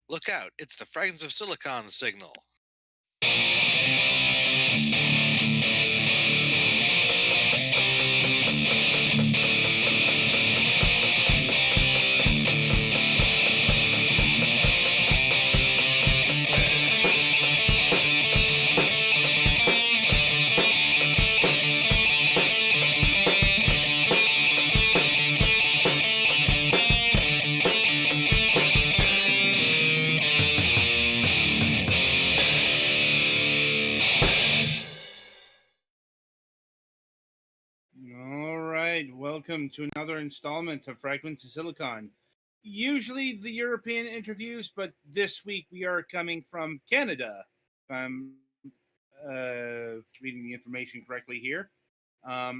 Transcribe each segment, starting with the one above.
Look out, it's the Fragments of Silicon signal. All right, welcome to another installment of Fragments of Silicon. Usually the European interviews, but this week we are coming from Canada. If I'm reading the information correctly here. At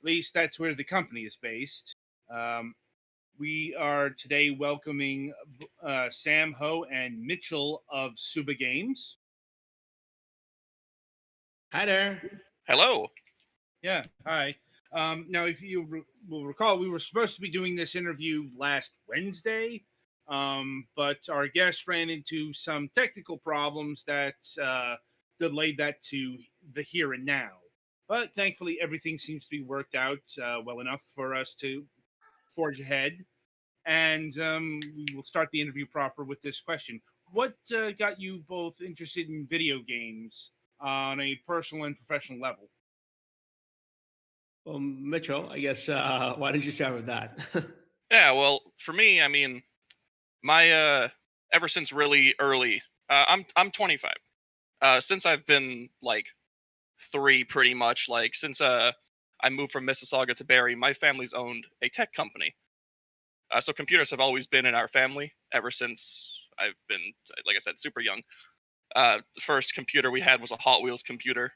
least that's where the company is based. We are today welcoming Sam Ho and Mitchell of Suba Games. Hi there. Hello. Yeah, hi. Now, if you will recall, we were supposed to be doing this interview last Wednesday, but our guest ran into some technical problems that delayed that to the here and now. But thankfully, everything seems to be worked out well enough for us to forge ahead. And we will start the interview proper with this question. What got you both interested in video games on a personal and professional level? Well, Mitchell, I guess why don't you start with that? Yeah, well, for me, my ever since really early, I'm 25. Since I've been like 3 pretty much, like since I moved from Mississauga to Barrie, my family's owned a tech company. So computers have always been in our family ever since I've been, like I said, super young. The first computer we had was a Hot Wheels computer.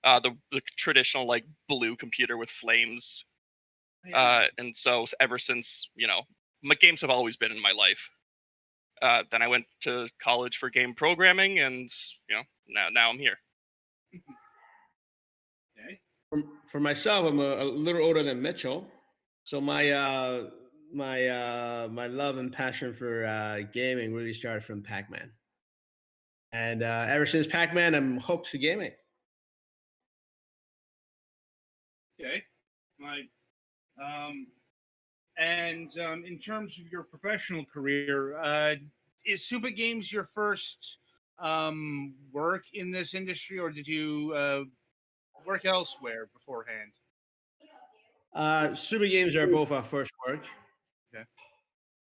The traditional like blue computer with flames. And so ever since, my games have always been in my life. Then I went to college for game programming, and now I'm here. Okay. For myself, I'm a little older than Mitchell, so my love and passion for gaming really started from Pac-Man, and ever since Pac-Man, I'm hooked to gaming. Okay. Right. Um, and in terms of your professional career, is Suba Games your first work in this industry, or did you work elsewhere beforehand? Super games are both our first work. Okay.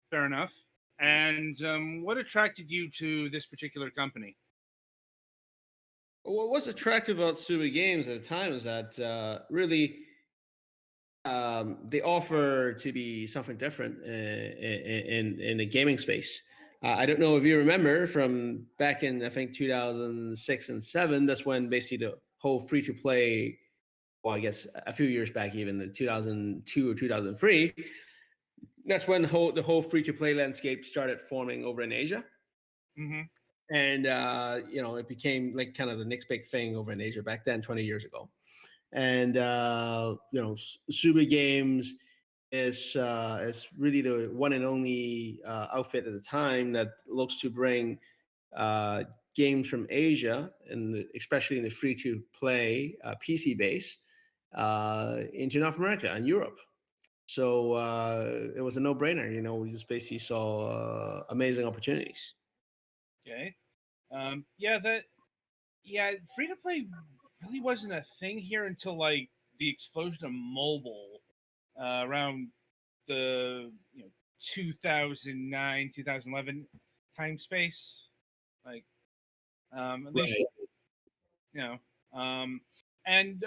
Fair enough. And what attracted you to this particular company? What's attractive about Super Games at the time is that really they offer to be something different in the gaming space. I don't know if you remember from back in I think 2006 and seven. That's when basically the whole free to play. Well, I guess a few years back, even the 2002 or 2003. That's when the whole free to play landscape started forming over in Asia, Mm-hmm. and it became like kind of the next big thing over in Asia back then, 20 years ago. And Suba Games is really the one and only outfit at the time that looks to bring uh, games from Asia, and especially in the free to play PC base, into North America and Europe. So it was a no brainer. We just basically saw amazing opportunities. Okay. Yeah, yeah, free to play really wasn't a thing here until like the explosion of mobile around the 2009 2011 time space. Like at least Right. you know. Um, and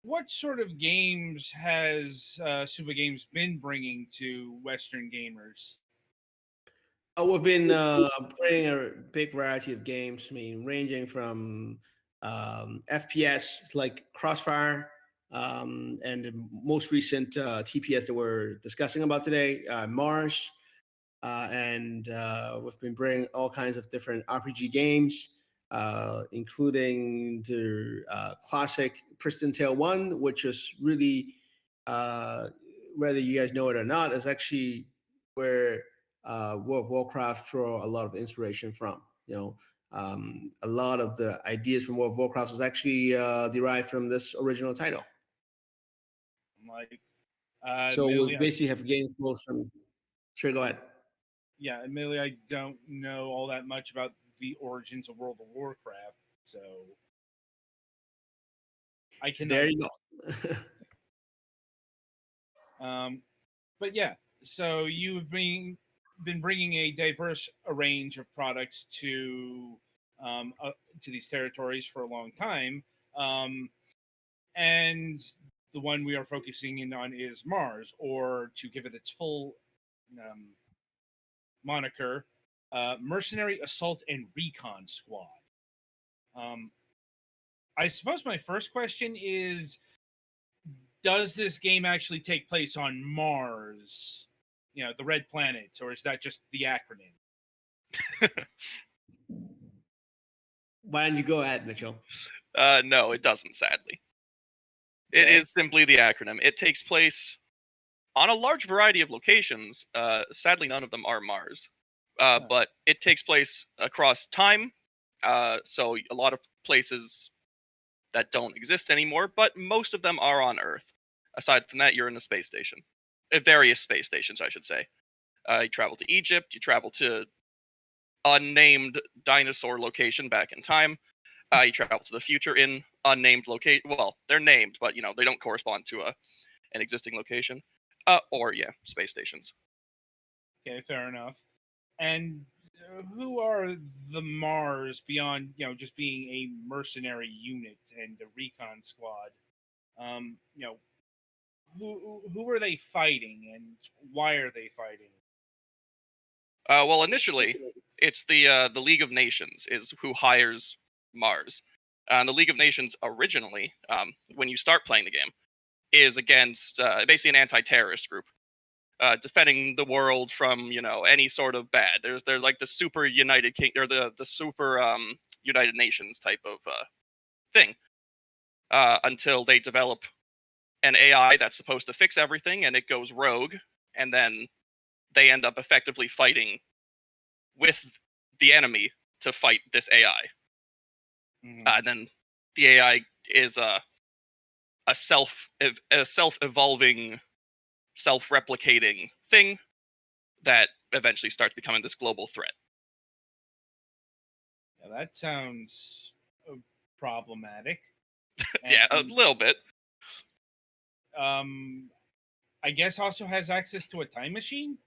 what sort of games has Suba Games been bringing to Western gamers? We've been playing a big variety of games. I mean, ranging from FPS like Crossfire, and the most recent TPS that we're discussing about today, Mars, and we've been bringing all kinds of different RPG games, including the classic Pristine Tale One, which is really, uh, whether you guys know it or not, is actually where World of Warcraft draw a lot of inspiration from. A lot of the ideas from World of Warcraft is actually derived from this original title. Like, So we admittedly, basically have games both from. Sure, go ahead. admittedly, I don't know all that much about the origins of World of Warcraft, so I So cannot. there you go. But yeah, so you've been bringing a diverse range of products to these territories for a long time, um, and the one we are focusing in on is Mars, or to give it its full um, moniker, Mercenary Assault and Recon Squad. Um, I suppose my first question is, does this game actually take place on Mars? The red planet, or is that just the acronym? Why don't you go ahead, Mitchell? No, it doesn't, sadly. It Okay. is simply the acronym. It takes place on a large variety of locations. Sadly, none of them are Mars. But it takes place across time. So a lot of places that don't exist anymore, but most of them are on Earth. Aside from that, you're in a space station. Various space stations, I should say. You travel to Egypt, you travel to unnamed dinosaur location back in time. You travel to the future in unnamed location. Well, they're named, but they don't correspond to an existing location. Or space stations. Okay, fair enough. And who are the Mars beyond just being a mercenary unit and a recon squad? Um, you know, who are they fighting, and why are they fighting? Well, initially, it's the League of Nations is who hires Mars. And the League of Nations originally, when you start playing the game, is against basically an anti-terrorist group, defending the world from any sort of bad. They're like the super United King or the super United Nations type of thing. Until they develop an AI that's supposed to fix everything, and it goes rogue, and then they end up effectively fighting with the enemy to fight this AI. Mhm. And then the AI is a self evolving, self replicating thing that eventually starts becoming this global threat. Yeah, that sounds problematic. Yeah, a And little bit. um, I guess also has access to a time machine.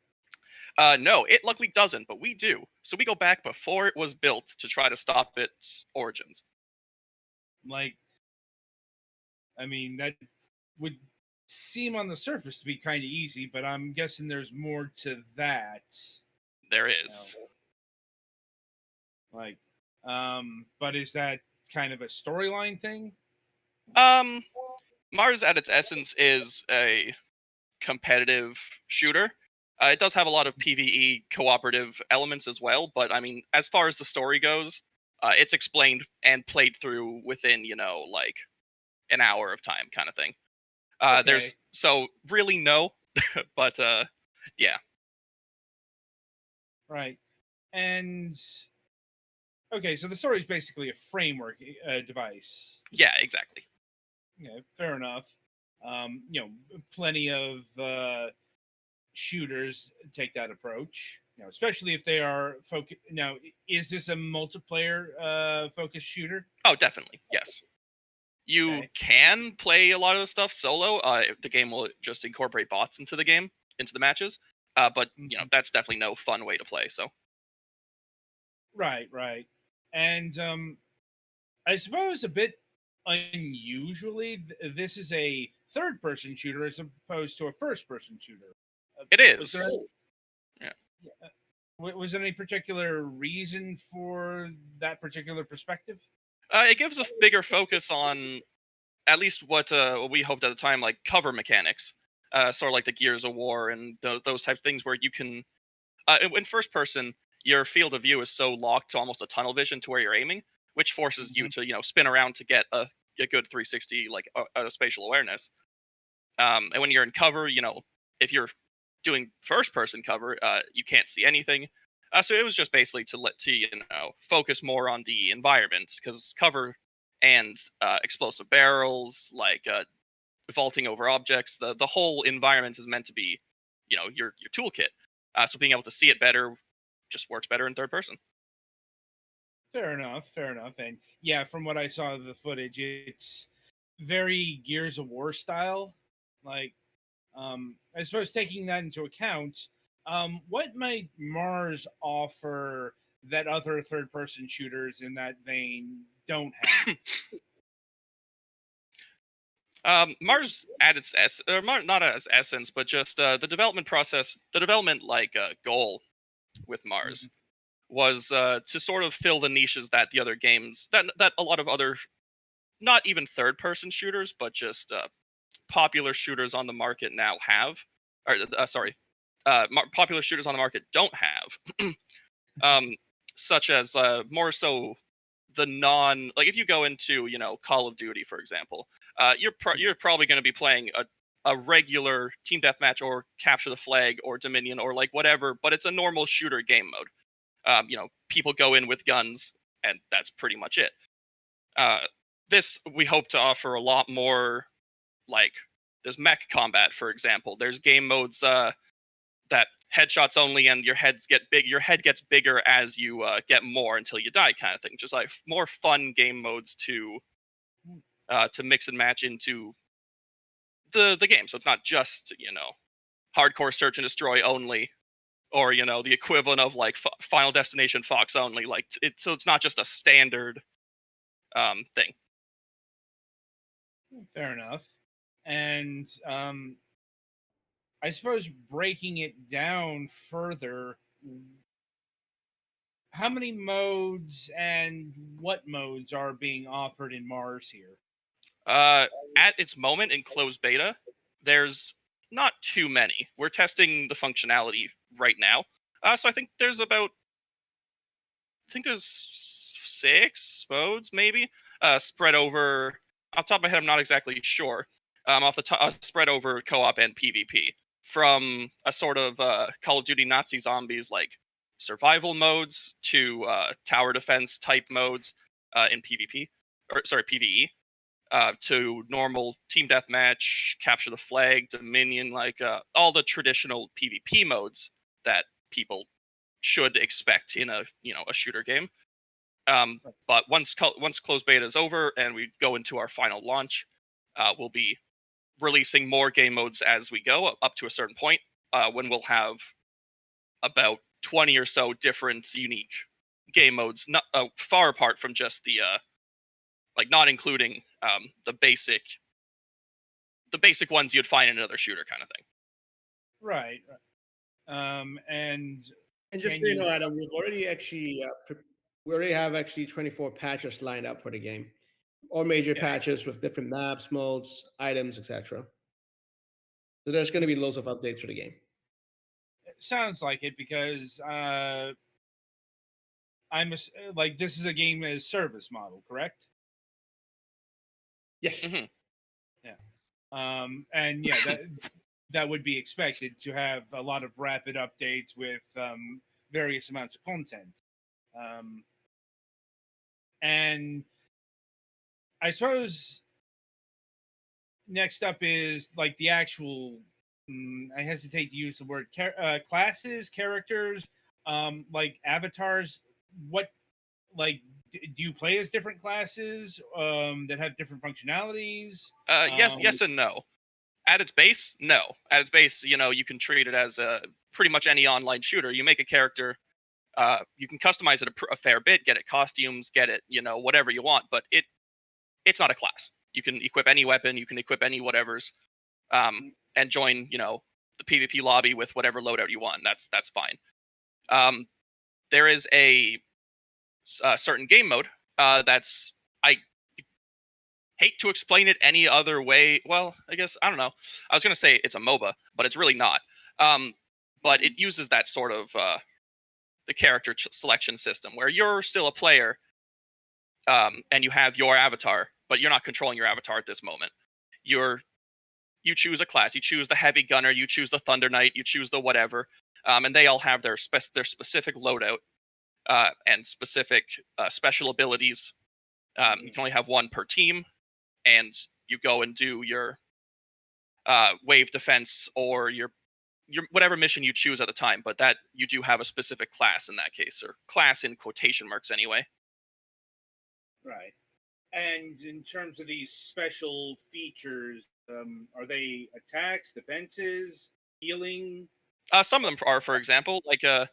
No, it luckily doesn't, but we do. So we go back before it was built to try to stop its origins. Like, I mean, that would seem on the surface to be kind of easy, but I'm guessing there's more to that. There You is. Like, but is that kind of a storyline thing? Um, Mars at its essence is a competitive shooter. It does have a lot of PvE cooperative elements as well, but I mean, as far as the story goes, it's explained and played through within, like an hour of time kind of thing. Okay. There's so really no, but yeah, Right. And okay, so the story is basically a framework device. yeah, exactly. Yeah, fair enough. Plenty of shooters take that approach. Especially if they are focus. Now, is this a multiplayer focused shooter? Oh, definitely, yes. You Okay. can play a lot of the stuff solo. The game will just incorporate bots into the matches. But Mhm. that's definitely no fun way to play. So Right, right. And I suppose a bit unusually, this is a third person shooter as opposed to a first person shooter. it Was there is. any, Yeah. was there any particular reason for that particular perspective? It gives a bigger focus on at least what we hoped at the time, like cover mechanics, sort of like the Gears of War and those type of things where you can, in first person, your field of view is so locked to almost a tunnel vision to where you're aiming, which forces you Mhm. to spin around to get a good 360 like a spatial awareness. And when you're in cover, if you're doing first-person cover, you can't see anything. So it was just basically to focus more on the environment, because cover and explosive barrels, like vaulting over objects, the whole environment is meant to be, your toolkit. So being able to see it better just works better in third person. Fair enough, fair enough. And yeah, from what I saw of the footage, it's very Gears of War style. Like, I suppose taking that into account, what might Mars offer that other third person shooters in that vein don't have? Mars at its not as essence, but just the development process, the development goal with Mars was to sort of fill the niches that the other games that a lot of other, not even third person shooters, but just popular shooters on the market now have, or popular shooters on the market don't have, such as more so the non, like if you go into Call of Duty, for example, you're probably going to be playing a regular team deathmatch or capture the flag or Dominion or like whatever, but it's a normal shooter game mode. People go in with guns, and that's pretty much it. This we hope to offer a lot more. Like, there's mech combat, for example. There's game modes that headshots only, and your head gets bigger as you get more until you die, kind of thing. Just like more fun game modes to mix and match into the game. So it's not just hardcore search and destroy only, or the equivalent of like Final Destination Fox only. Like so it's not just a standard thing. Fair enough. And I suppose breaking it down further, how many modes and what modes are being offered in Mars here? At its moment in closed beta, there's not too many. We're testing the functionality right now. So I think there's 6 modes, maybe, spread over. Off the top of my head, I'm not exactly sure. Off the top, spread over co-op and PvP. From a sort of Call of Duty Nazi zombies like survival modes to tower defense type modes in PvP, or sorry, PvE, to normal team deathmatch, capture the flag, Dominion, like all the traditional PvP modes that people should expect in a shooter game. But once closed beta is over and we go into our final launch, we'll be releasing more game modes as we go up to a certain point, when we'll have about 20 or so different unique game modes, not far apart from just the like not including the basic ones you'd find in another shooter kind of thing. Right. And just so you know, Adam, we've already actually we already have actually 24 patches lined up for the game, all major patches with different maps, modes, items, etc. So there's going to be loads of updates for the game. Sounds like it, because like this is a game as service model, correct? Yes. Mm-hmm. Yeah. And yeah, that would be expected to have a lot of rapid updates with various amounts of content. And I suppose next up is like the actual, I hesitate to use the word classes, characters, like avatars. What, like, do you play as different classes that have different functionalities? Yes and no. At its base, no. At its base, you can treat it as pretty much any online shooter. You make a character, you can customize it a fair bit, get it costumes, get it, whatever you want, but it's not a class. You can equip any weapon, you can equip any whatevers, and join, the PvP lobby with whatever loadout you want. That's fine. There is a certain game mode that's, I hate to explain it any other way. Well, I guess, I don't know. I was going to say it's a MOBA, but it's really not. But it uses that sort of the character selection system where you're still a player, and you have your avatar, but you're not controlling your avatar at this moment. You you choose a class. You choose the heavy gunner, you choose the thunder knight, you choose the whatever, and they all have their specific loadout and specific special abilities. You can only have one per team, and you go and do your wave defense or your whatever mission you choose at the time. But that you do have a specific class in that case, or class in quotation marks anyway. Right. And in terms of these special features, are they attacks, defenses, healing? Some of them are, for example, the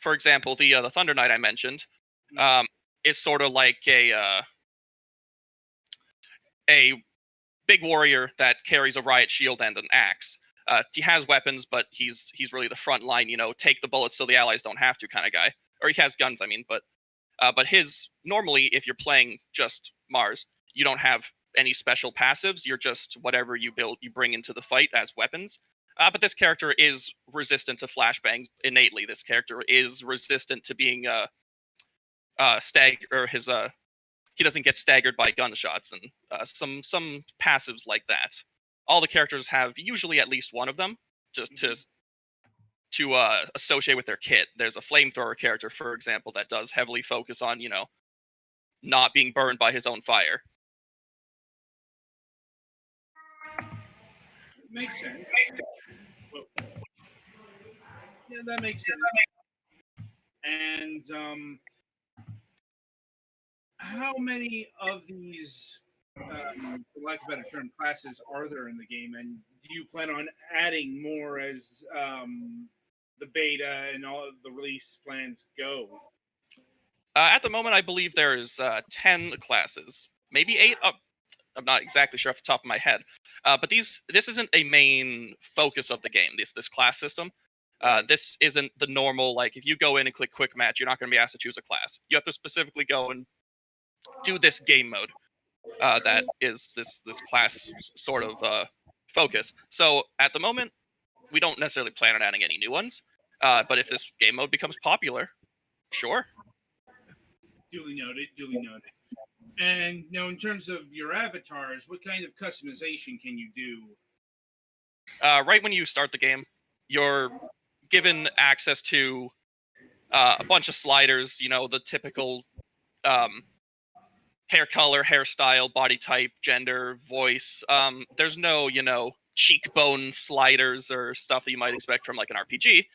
Thunder Knight I mentioned, is sort of like a big warrior that carries a riot shield and an axe. He has weapons, but he's really the front line. Take the bullets so the allies don't have to kind of guy. Or he has guns, I mean, but his normally, if you're playing just Mars, you don't have any special passives. You're just whatever you bring into the fight as weapons. But this character is resistant to flashbangs innately. This character is resistant to being he doesn't get staggered by gunshots and some passives like that. All the characters have usually at least one of them just to associate with their kit. There's a flamethrower character, for example, that does heavily focus on not being burned by his own fire. Makes sense. Yeah, that makes sense. And how many of these, for lack of a better term, classes are there in the game? And do you plan on adding more as the beta and all of the release plans go? At the moment, I believe there's 10 classes, maybe 8. I'm not exactly sure off the top of my head. But this isn't a main focus of the game, this class system. This isn't the normal, like, if you go in and click quick match, you're not going to be asked to choose a class. You have to specifically go and do this game mode that is this class sort of focus. So at the moment, we don't necessarily plan on adding any new ones. But if this game mode becomes popular, sure. Duly noted. And now, in terms of your avatars, what kind of customization can you do? Right when you start the game, you're given access to a bunch of sliders. The typical hair color, hairstyle, body type, gender, voice. There's no, cheekbone sliders or stuff that you might expect from like an RPG.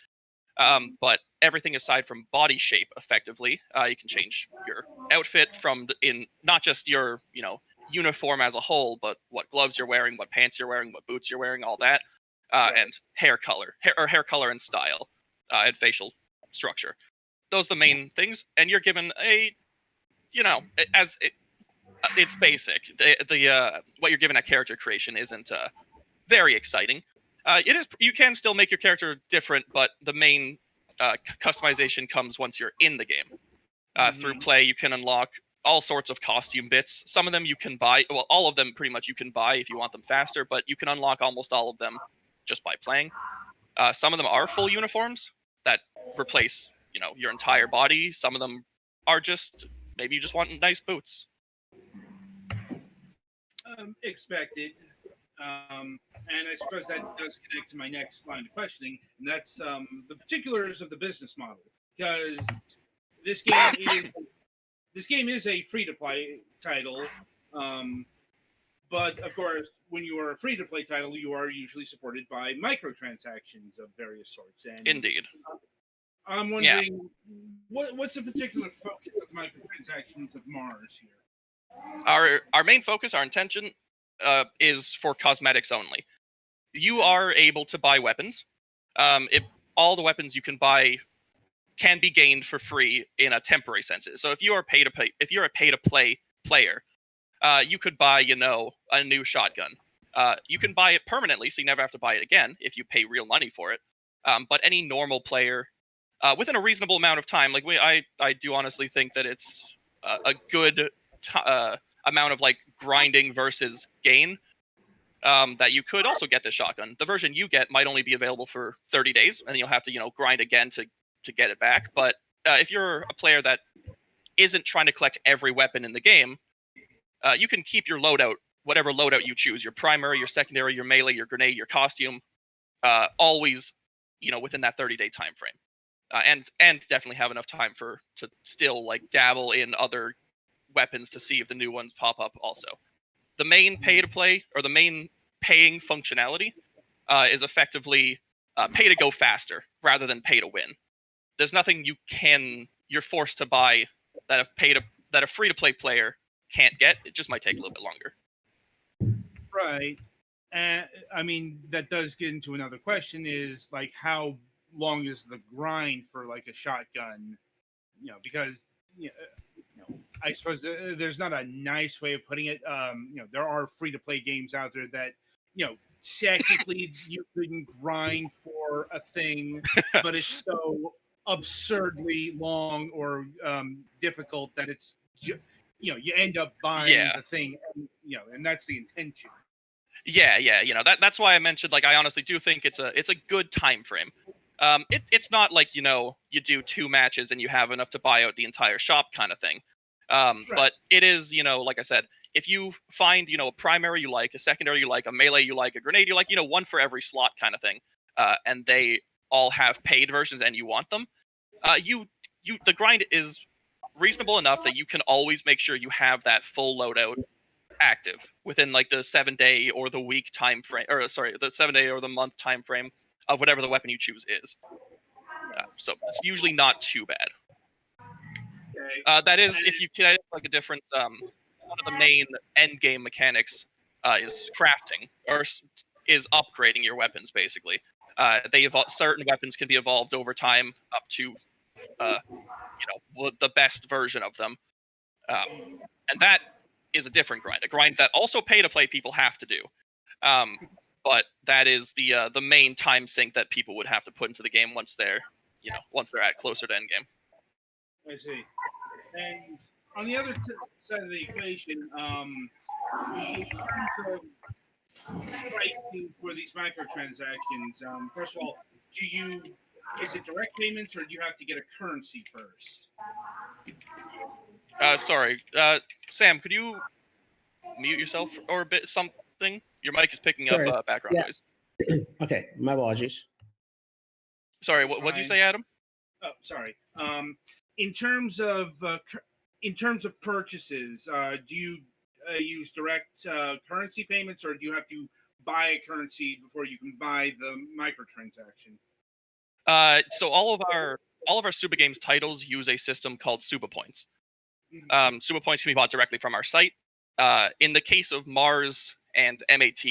But everything aside from body shape, effectively, you can change your outfit in not just your, uniform as a whole, but what gloves you're wearing, what pants you're wearing, what boots you're wearing, all that, and hair color and style, and facial structure. Those are the main things, and you're given it's basic. What you're given at character creation isn't very exciting. It is. You can still make your character different, but the main customization comes once you're in the game. Through play, you can unlock all sorts of costume bits. Some of them you can buy. Well, all of them pretty much you can buy if you want them faster, but you can unlock almost all of them just by playing. Some of them are full uniforms that replace, your entire body. Some of them are just maybe you just want nice boots. Expected. And I suppose that does connect to my next line of questioning, and that's the particulars of the business model. Because this game is a free-to-play title, but of course, when you are a free-to-play title, you are usually supported by microtransactions of various sorts. And Indeed. I'm wondering, what's the particular focus of microtransactions of Mars here? Our main focus, our intention, is for cosmetics only. You are able to buy weapons. All the weapons you can buy can be gained for free in a temporary sense. So if you are if you're a pay-to-play player, you could buy, a new shotgun. You can buy it permanently, so you never have to buy it again if you pay real money for it. But any normal player, within a reasonable amount of time, like I do honestly think that it's a good amount of like grinding versus gain, that you could also get this shotgun. The version you get might only be available for 30 days, and then you'll have to grind again to get it back. But if you're a player that isn't trying to collect every weapon in the game, you can keep your loadout whatever loadout you choose, your primary, your secondary, your melee, your grenade, your costume, always, within that 30-day time frame. And definitely have enough time to still like dabble in other weapons to see if the new ones pop up also. The main pay to play, or the main paying functionality, is effectively pay to go faster rather than pay to win. There's nothing you're forced to buy that a free to play player can't get. It just might take a little bit longer. Right. And I mean, that does get into another question: is like, how long is the grind for like a shotgun? Because I suppose there's not a nice way of putting it. There are free to play games out there that technically you couldn't grind for a thing, but it's so absurdly long or difficult that it's you end up buying the thing, and that's the intention. Yeah. That's why I mentioned, like, I honestly do think it's a good time frame. It's not like you do 2 matches and you have enough to buy out the entire shop kind of thing. Right. But it is, like I said, if you find a primary you like, a secondary you like, a melee you like, a grenade you like, one for every slot kind of thing, and they all have paid versions and you want them, the grind is reasonable enough that you can always make sure you have that full loadout active within like the 7-day or the week time frame, or sorry, the 7-day or the month time frame of whatever the weapon you choose is. So it's usually not too bad. That is, if you can, like a difference. One of the main end game mechanics is crafting, or is upgrading your weapons. Basically, certain weapons can be evolved over time up to, the best version of them, and that is a different grind. A grind that also pay to play people have to do. But that is the main time sink that people would have to put into the game once they're at closer to end game. I see. And on the other side of the equation, in terms of pricing for these microtransactions, first of all, is it direct payments or do you have to get a currency first? Sorry, Sam, could you mute yourself or a bit something? Your mic is picking up background noise. Okay, my apologies. Sorry, what did you say, Adam? Oh, sorry. In terms of purchases, do you use direct currency payments, or do you have to buy a currency before you can buy the microtransaction? So all of our Suba Games titles use a system called Suba Points. Suba Points can be bought directly from our site. In the case of Mars and MAT,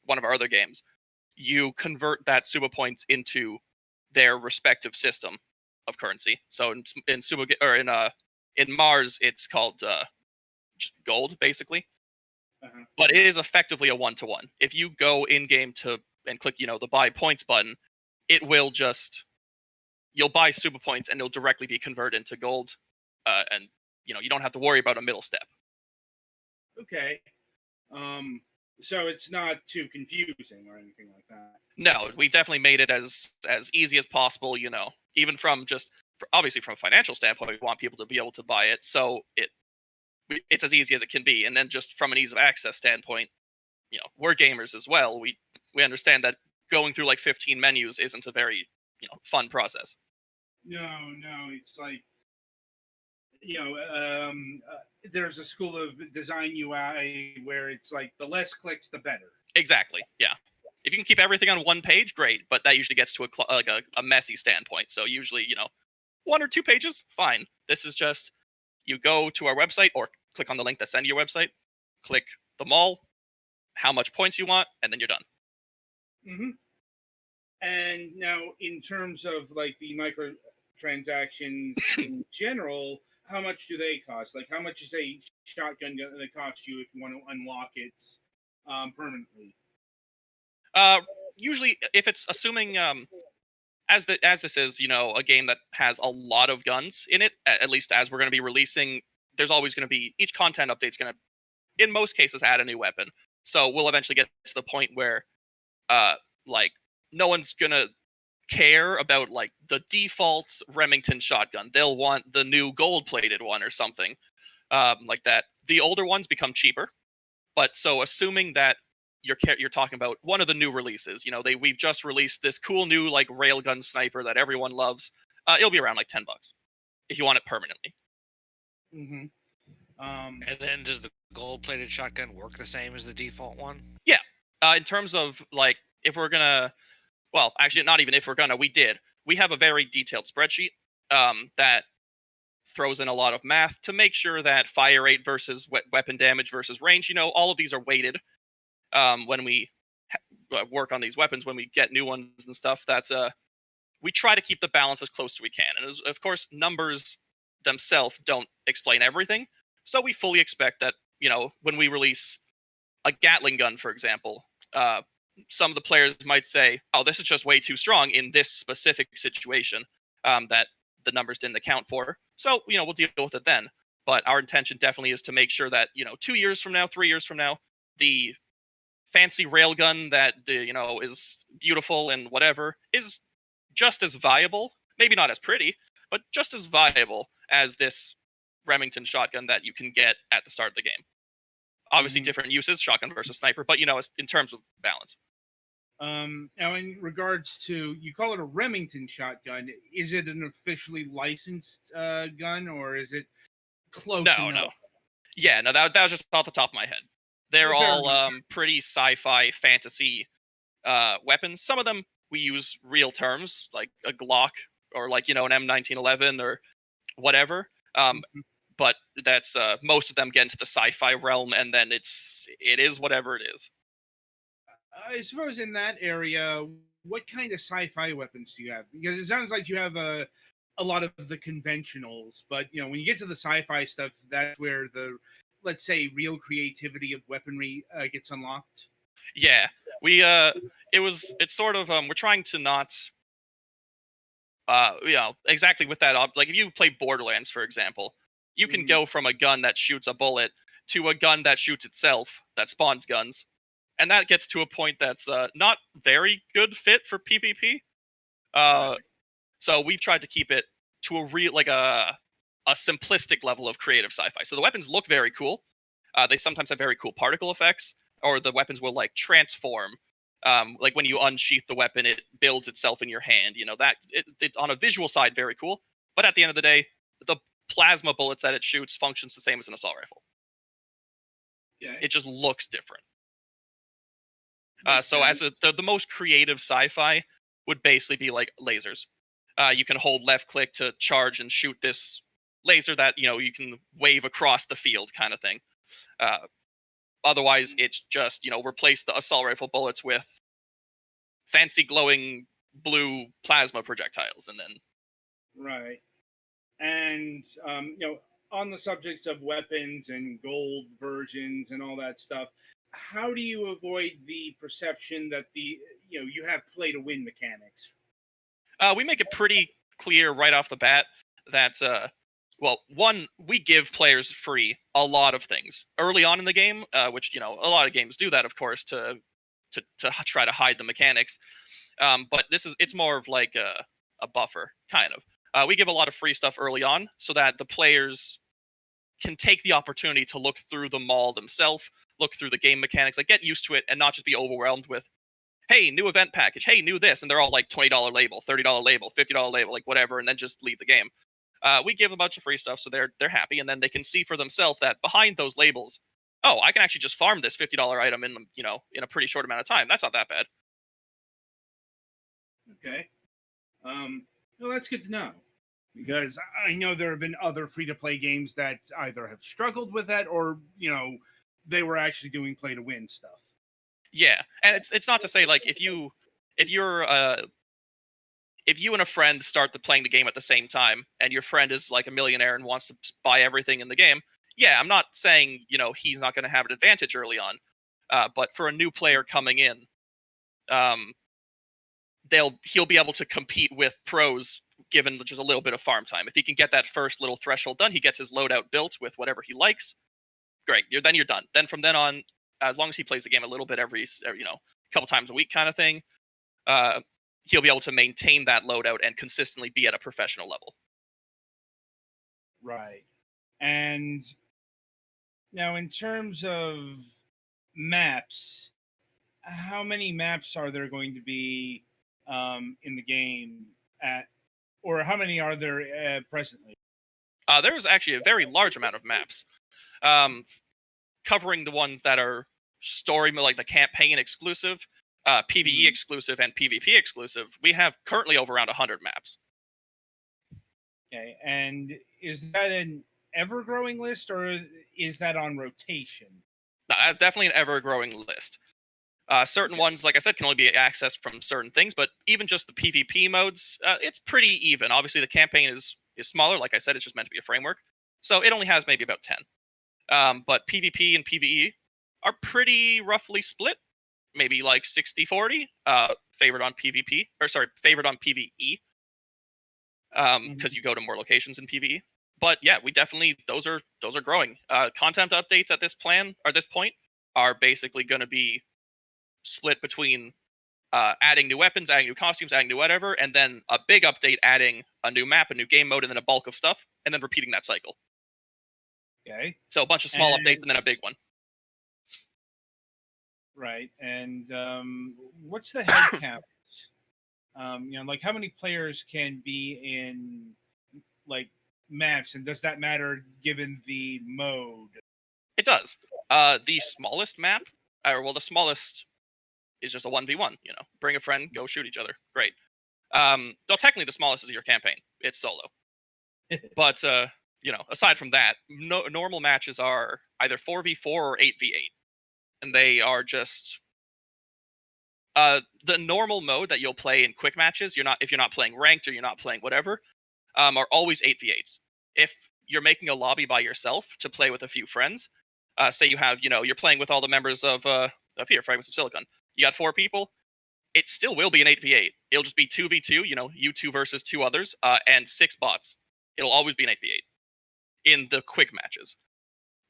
one of our other games, you convert that Suba Points into their respective system of currency. So in Suba, or in Mars, it's called just gold, basically. But it is effectively a 1-to-1. If you go in game and click, the buy points button, it will you'll buy Suba Points and it'll directly be converted into gold, and you don't have to worry about a middle step. Okay. So it's not too confusing or anything like that. No, we've definitely made it as easy as possible. Even obviously from a financial standpoint, we want people to be able to buy it, so it's as easy as it can be. And then just from an ease of access standpoint, we're gamers as well. We understand that going through like 15 menus isn't a very fun process. No, it's like there's a school of design UI where it's like the less clicks, the better. Exactly. Yeah. If you can keep everything on one page, great. But that usually gets to a messy standpoint. So usually, 1 or 2 pages, fine. This is just you go to our website or click on the link that sends you your website, click them all, how much points you want, and then you're done. Mm-hmm. And now, in terms of like the microtransactions in general, how much do they cost? Like, how much is a shotgun going to cost you if you want to unlock it permanently? Usually, if it's assuming as this is a game that has a lot of guns in it, at least as we're going to be releasing, there's always going to be each content update's going to, in most cases, add a new weapon. So we'll eventually get to the point where like no one's gonna care about like the default Remington shotgun. They'll want the new gold-plated one or something like that. The older ones become cheaper, But so assuming that you're talking about one of the new releases, we've just released this cool new like railgun sniper that everyone loves. It'll be around like $10 if you want it permanently. Mm-hmm. And then does the gold-plated shotgun work the same as the default one? Yeah. In terms of like if we're gonna, well, actually not even if we're gonna, we have a very detailed spreadsheet that throws in a lot of math to make sure that fire rate versus weapon damage versus range, all of these are weighted when we work on these weapons, when we get new ones and stuff. That's we try to keep the balance as close as we can. And of course, numbers themselves don't explain everything. So we fully expect that, when we release a Gatling gun, for example, some of the players might say, oh, this is just way too strong in this specific situation that the numbers didn't account for. So, we'll deal with it then. But our intention definitely is to make sure that, 2 years from now, 3 years from now, the fancy railgun that, is beautiful and whatever is just as viable, maybe not as pretty, but just as viable as this Remington shotgun that you can get at the start of the game. Obviously, different uses, shotgun versus sniper, but it's in terms of balance. Now, in regards to, you call it a Remington shotgun, is it an officially licensed gun, or is it close enough? No. Yeah, no, that was just off the top of my head. They're all pretty sci-fi fantasy weapons. Some of them we use real terms, like a Glock or like, an M1911 or whatever. But that's most of them get into the sci-fi realm, and then it is whatever it is. I suppose in that area, what kind of sci-fi weapons do you have? Because it sounds like you have a lot of the conventionals, but when you get to the sci-fi stuff, that's where the, let's say, real creativity of weaponry gets unlocked. Yeah, it's sort of we're trying to not exactly with that like if you play Borderlands, for example, you can go from a gun that shoots a bullet to a gun that shoots itself, that spawns guns, and that gets to a point that's not very good fit for PvP. So we've tried to keep it to a real, like a simplistic level of creative sci-fi. So the weapons look very cool. They sometimes have very cool particle effects, or the weapons will like transform. Like when you unsheath the weapon, it builds itself in your hand. It's on a visual side very cool. But at the end of the day, the plasma bullets that it shoots functions the same as an assault rifle. Okay. It just looks different. So as the most creative sci-fi would basically be like lasers. You can hold left click to charge and shoot this laser that you can wave across the field, kind of thing. Otherwise, it's just replace the assault rifle bullets with fancy glowing blue plasma projectiles, and then right. And on the subjects of weapons and gold versions and all that stuff, how do you avoid the perception that you have play to win mechanics? We make it pretty clear right off the bat that well, one, we give players free a lot of things early on in the game, which a lot of games do that, of course, to try to hide the mechanics. But it's more of like a buffer, kind of. We give a lot of free stuff early on so that the players can take the opportunity to look through the mall themselves, look through the game mechanics, like get used to it, and not just be overwhelmed with, hey, new event package, hey, new this, and they're all like $20 label, $30 label, $50 label, like whatever, and then just leave the game. We give a bunch of free stuff, so they're happy, and then they can see for themselves that behind those labels, oh, I can actually just farm this $50 item in a pretty short amount of time. That's not that bad. Okay. Well, that's good to know, because I know there have been other free-to-play games that either have struggled with that, or they were actually doing play-to-win stuff. Yeah, and it's not to say like if you and a friend start playing the game at the same time, and your friend is like a millionaire and wants to buy everything in the game, yeah, I'm not saying he's not going to have an advantage early on, but for a new player coming in, he'll be able to compete with pros given just a little bit of farm time. If he can get that first little threshold done, he gets his loadout built with whatever he likes. Great, then you're done. Then from then on, as long as he plays the game a little bit every couple times a week, kind of thing, he'll be able to maintain that loadout and consistently be at a professional level. Right. And now, in terms of maps, how many maps are there going to be in the game or how many are there presently? There's actually a very large amount of maps, um, covering the ones that are story, like the campaign exclusive, PVE exclusive, and PvP exclusive. We have currently over around 100 maps. Okay, and is that an ever-growing list, or is that on rotation? That's definitely an ever-growing list. Certain ones, like I said, can only be accessed from certain things, but even just the PvP modes, it's pretty even. Obviously, the campaign is smaller. Like I said, it's just meant to be a framework, so it only has maybe about 10. But PvP and PvE are pretty roughly split, maybe like 60-40, favored on PvP, or sorry, favored on PvE, because you go to more locations in PvE. But yeah, we definitely those are growing. Content updates at this point are basically going to be split between adding new weapons, adding new costumes, adding new whatever, and then a big update adding a new map, a new game mode, and then a bulk of stuff, and then repeating that cycle. Okay. So a bunch of small updates and then a big one. Right. And what's the head count? Like how many players can be in like maps, and does that matter given the mode? It does. The smallest map, the smallest is just a 1v1. Bring a friend, go shoot each other. Great. Though technically the smallest is your campaign. It's solo. But aside from that, normal matches are either 4v4 or 8v8, and they are just the normal mode that you'll play in quick matches. If you're not playing ranked or you're not playing whatever, are always 8v8s. If you're making a lobby by yourself to play with a few friends, say you have you're playing with all the members of Fragments of Silicon. You got 4 people. It still will be an 8v8. It'll just be 2v2. You 2 versus 2 others, and 6 bots. It'll always be an 8v8 in the quick matches.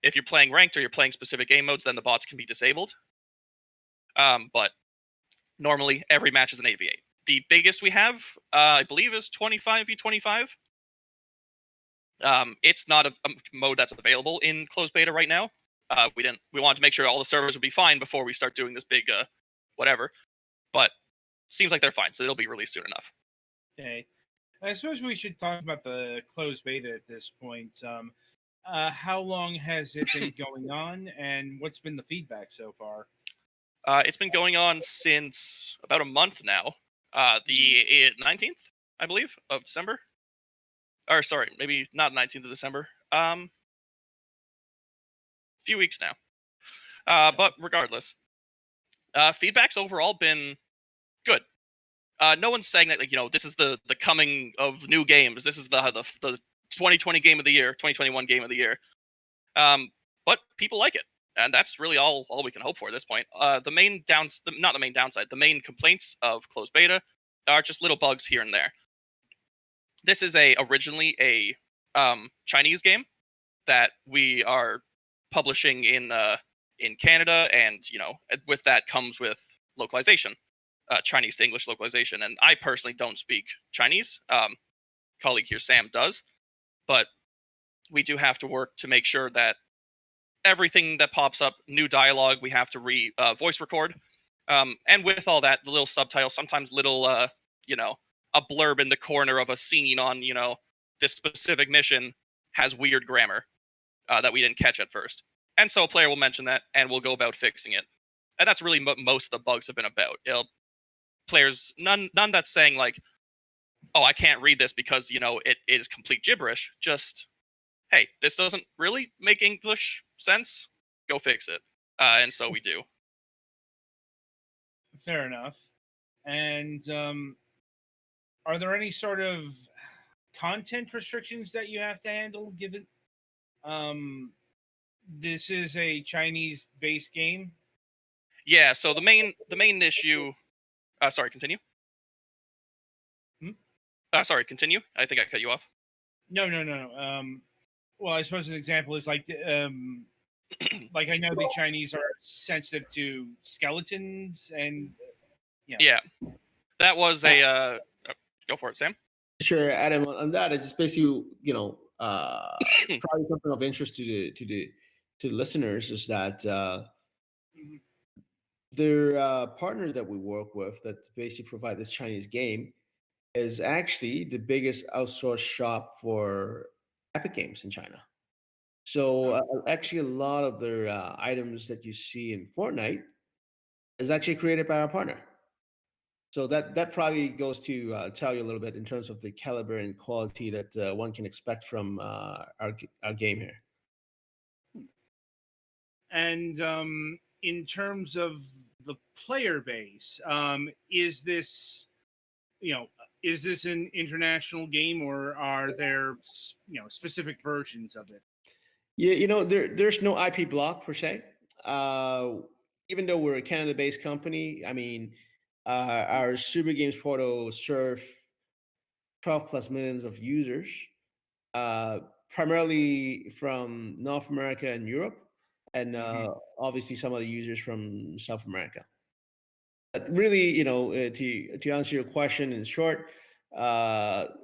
If you're playing ranked or you're playing specific game modes, then the bots can be disabled. But normally, every match is an 8v8. The biggest we have, I believe, is 25v25. It's not a mode that's available in closed beta right now. We wanted to make sure all the servers would be fine before we start doing this big whatever. But seems like they're fine, so it'll be released soon enough. Okay. I suppose we should talk about the closed beta at this point. How long has it been going on, and what's been the feedback so far? It's been going on since about a month now. The 19th, I believe, of December. Or sorry, maybe not 19th of December. Few weeks now. But regardless, feedback's overall been good. No one's saying that this is the coming of new games. This is the 2020 game of the year, 2021 game of the year. But people like it, and that's really all we can hope for at this point. The main the main complaints of closed beta are just little bugs here and there. This is originally a Chinese game that we are publishing in Canada, and with that comes with localization, Chinese to English localization. And I personally don't speak Chinese. Colleague here, Sam, does, but we do have to work to make sure that everything that pops up, new dialogue, we have to voice record, and with all that, the little subtitles, sometimes little a blurb in the corner of a scene on this specific mission has weird grammar that we didn't catch at first. And so a player will mention that, and we'll go about fixing it. And that's really what most of the bugs have been about. Players, none that's saying like, oh, I can't read this because, it is complete gibberish. Just, hey, this doesn't really make English sense. Go fix it. And so we do. Fair enough. And are there any sort of content restrictions that you have to handle, given this is a Chinese-based game? Yeah, so the main issue... sorry, continue. Sorry, continue. I think I cut you off. No. Well, I suppose an example is like, like I know the Chinese are sensitive to skeletons, and yeah, that was a. Go for it, Sam. Sure, Adam. On that, it's just basically probably something of interest to the listeners is that their partner that we work with that basically provide this Chinese game is actually the biggest outsourced shop for Epic Games in China. So actually, a lot of their items that you see in Fortnite is actually created by our partner. So that probably goes to tell you a little bit in terms of the caliber and quality that one can expect from our game here. And in terms of the player base, is this is this an international game, or are there specific versions of it? Yeah, there's no IP block per se. Uh, Even though we're a Canada-based company, I mean, our Super Games portal serve 12 plus millions of users, uh, primarily from North America and Europe, and Hmm. obviously some of the users from South America. But really, to answer your question in short,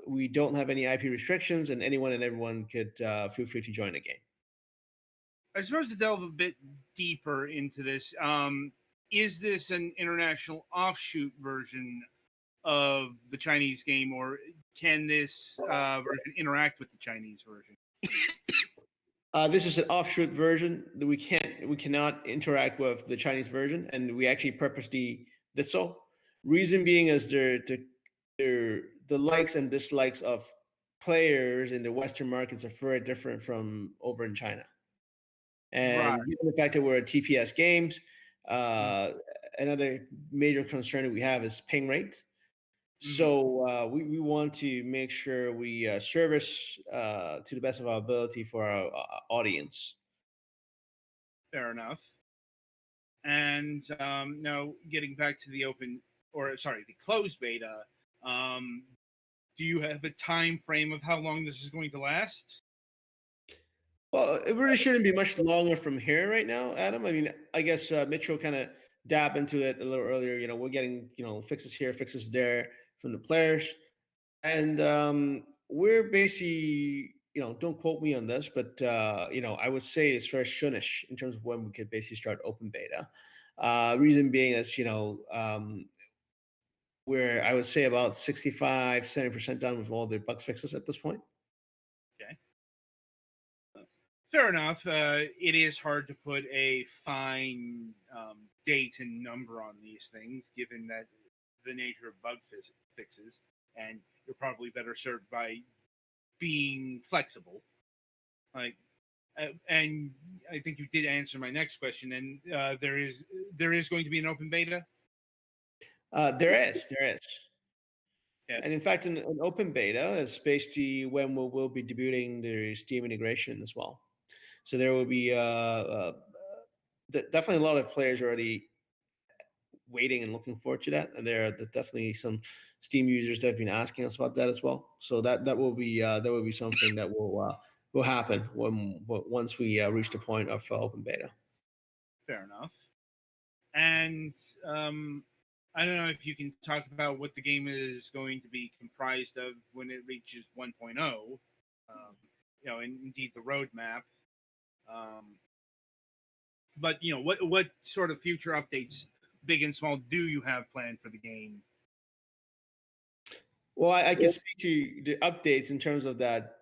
we don't have any IP restrictions, and anyone and everyone could feel free to join the game. I suppose to delve a bit deeper into this, is this an international offshoot version of the Chinese game, or can this version interact with the Chinese version? This is an offshoot version that we cannot interact with the Chinese version, and we actually purposely did so. Reason being is the likes and dislikes of players in the Western markets are very different from over in China. Right. And given the fact that we're at TPS games, uh, another major concern that we have is ping rate. Mhm. So we want to make sure we service to the best of our ability for our audience. Fair enough. And now getting back to the open, or sorry, the closed beta, um, do you have a time frame of how long this is going to last? Well, it really shouldn't be much longer from here right now, Adam. I mean, I guess Mitchell kind of dabbed into it a little earlier. We're getting fixes here, fixes there from the players, and we're basically don't quote me on this, but I would say it's very soonish in terms of when we could basically start open beta. Reason being is we're I would say about 65-70% done with all the bug fixes at this point. Okay. Fair enough. It is hard to put a fine date and number on these things, given that the nature of fixes, and you're probably better served by being flexible. Like, and I think you did answer my next question. And there is going to be an open beta. There is. Yeah. And in fact, an open beta is basically when we'll be debuting the Steam integration as well. So there will be definitely a lot of players already waiting and looking forward to that. And there are definitely some Steam users that have been asking us about that as well. So that will be something that will happen once we reach the point of open beta. Fair enough. And I don't know if you can talk about what the game is going to be comprised of when it reaches 1.0. And indeed the roadmap. Um, but what sort of future updates, big and small, do you have planned for the game? Well, I can speak to the updates in terms of that.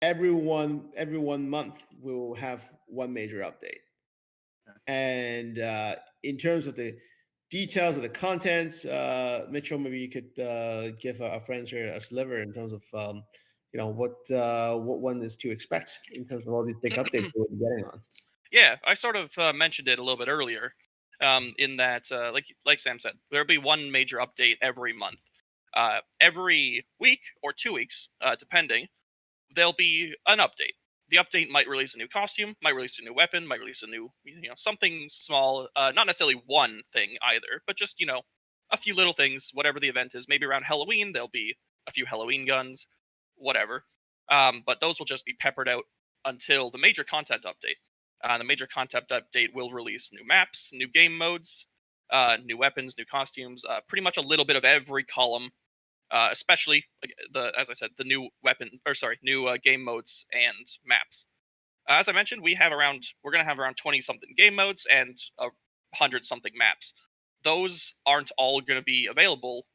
Every 1 month we will have one major update. Okay. And in terms of the details of the content, Mitchell, maybe you could give our friends here a sliver in terms of what one is to expect in terms of all these big updates we'll be getting on. Yeah, I sort of mentioned it a little bit earlier. In that, like Sam said, there'll be one major update every month. Every week or 2 weeks, depending, there'll be an update. The update might release a new costume, might release a new weapon, might release a new, something small. Not necessarily one thing either, but just a few little things. Whatever the event is, maybe around Halloween there'll be a few Halloween guns, whatever. But those will just be peppered out until the major content update. The major content update will release new maps, new game modes, new weapons, new costumes, pretty much a little bit of every column, especially as I said, the new new game modes and maps. As I mentioned, we're gonna have around 20 something game modes and 100-something maps. Those aren't all going to be available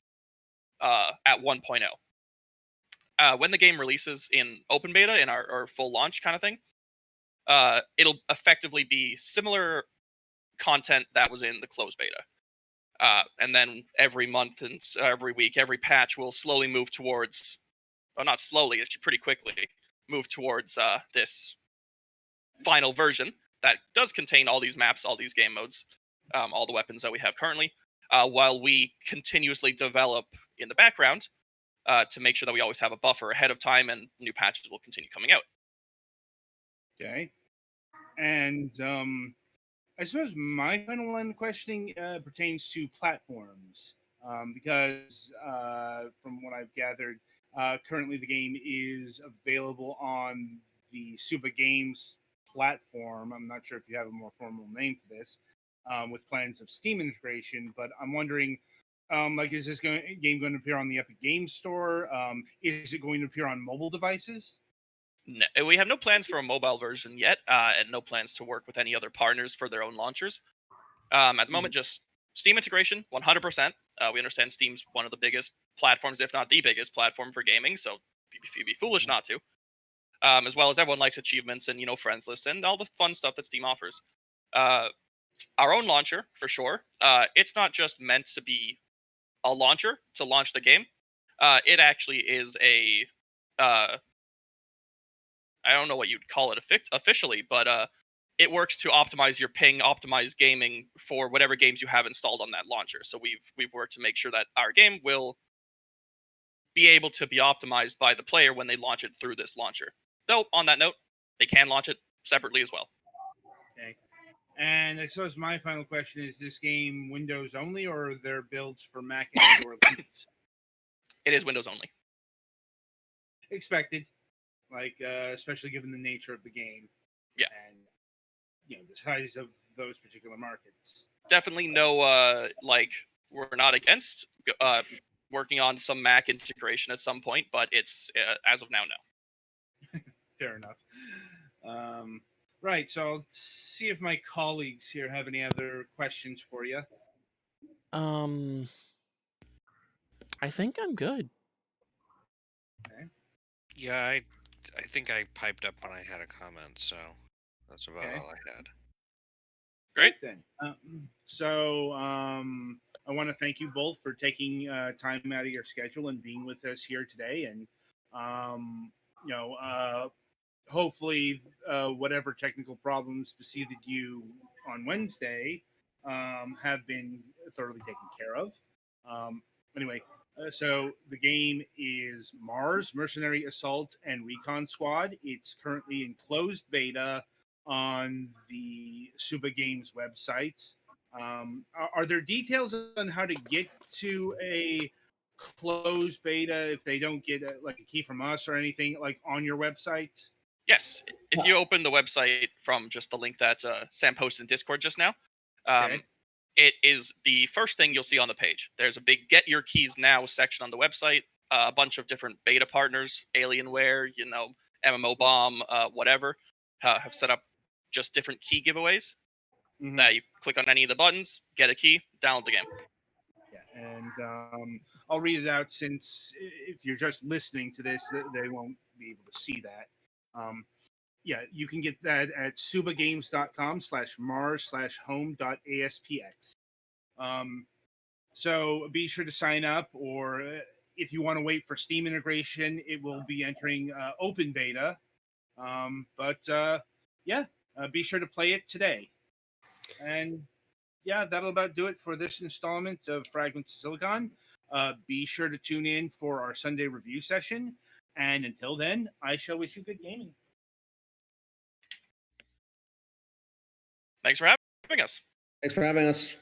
at 1.0. When the game releases in open beta, in our full launch kind of thing, it'll effectively be similar content that was in the closed beta. And then every month and every week, every patch will slowly move towards, well, not slowly, actually pretty quickly, move towards this final version that does contain all these maps, all these game modes, all the weapons that we have currently, while we continuously develop in the background to make sure that we always have a buffer ahead of time and new patches will continue coming out. Okay. And I suppose my final line of questioning pertains to platforms, because from what I've gathered, currently the game is available on the Suba Games platform. I'm not sure if you have a more formal name for this, with plans of Steam integration, but I'm wondering, like, is this game going to appear on the Epic Games Store? Is it going to appear on mobile devices? No, we have no plans for a mobile version yet, and no plans to work with any other partners for their own launchers. At the moment, just Steam integration, 100%. We understand Steam's one of the biggest platforms, if not the biggest platform for gaming, so you'd be foolish not to. As well as everyone likes achievements and friends list and all the fun stuff that Steam offers. Our own launcher, for sure. It's not just meant to be a launcher to launch the game. It actually is a I don't know what you'd call it officially, but it works to optimize your ping, optimize gaming for whatever games you have installed on that launcher. So we've worked to make sure that our game will be able to be optimized by the player when they launch it through this launcher. Though, on that note, they can launch it separately as well. Okay. And I suppose my final question is: this game Windows only, or are there builds for Mac and or Linux? It is Windows only. Expected, like especially given the nature of the game. Yeah. And the size of those particular markets. Definitely no we're not against working on some Mac integration at some point, but it's as of now, no. Fair enough. Right, so I'll see if my colleagues here have any other questions for you. I think I'm good. Okay. Yeah, I think I piped up when I had a comment, so that's about all I had. Great. Then. I want to thank you both for taking time out of your schedule and being with us here today. And hopefully, whatever technical problems preceded you on Wednesday have been thoroughly taken care of. Anyway, so the game is Mars Mercenary Assault and Recon Squad. It's currently in closed beta on the Suba Games website. Are there details on how to get to a closed beta if they don't get like a key from us or anything like on your website? Yes, if you open the website from just the link that Sam posted in Discord just now, it is the first thing you'll see on the page. There's a big Get Your Keys Now section on the website. A bunch of different beta partners, Alienware, MMO Bomb, whatever, have set up just different key giveaways. That you click on any of the buttons, get a key, download the game. Yeah, and I'll read it out since if you're just listening to this, they won't be able to see that. Yeah, you can get that at subagames.com/mars/home.aspx. So be sure to sign up, or if you want to wait for Steam integration, it will be entering open beta. Be sure to play it today. And yeah, that'll about do it for this installment of Fragments of Silicon. Be sure to tune in for our Sunday review session. And until then, I shall wish you good gaming. Thanks for having us. Thanks for having us.